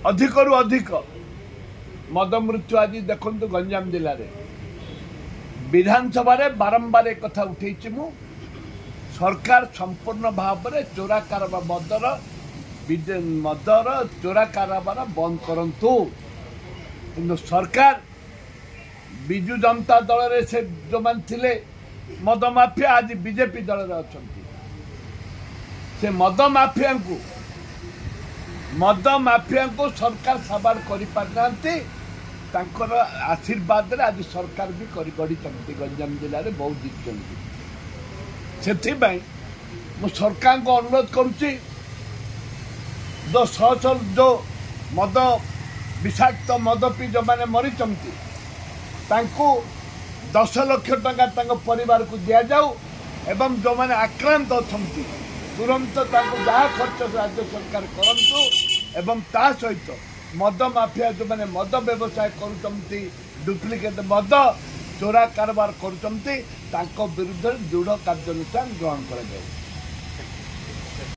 अधिकरू अधिक मद मृत्यु आज देखु गंजाम जिले में विधानसभा बारंबार एक कथा उठे मु सरकार संपूर्ण भाव में चोरा कारबार मदर चोरा कारबार बंद करंतु किंतु सरकार विजु जनता दल रे से जो मान थिले मद माफिया आज बीजेपी दल रे अछंती से मद माफिया को सरकार सवार कर पारनांती तांकर आशीर्वाद रे आज सरकार भी कर गढ़ी गंजाम जिले में बहुत जीतती से मु सरकार को अनुरोध करुच्ची जो जो मद विषाक्त मद पी जो मैंने मरी 10 लाख टका परिवार को दि जाऊ एवं जो मैंने आक्रांत अच्छा तुरंत जहाँ खर्च राज्य सरकार करंतु एवं ता सहित मद माफिया जो मैंने मद व्यवसाय करुँच डुप्लिकेट मद चोरा कारबार करुँच विरुद्ध दृढ़ कार्यानुष्ठान ग्रहण कर।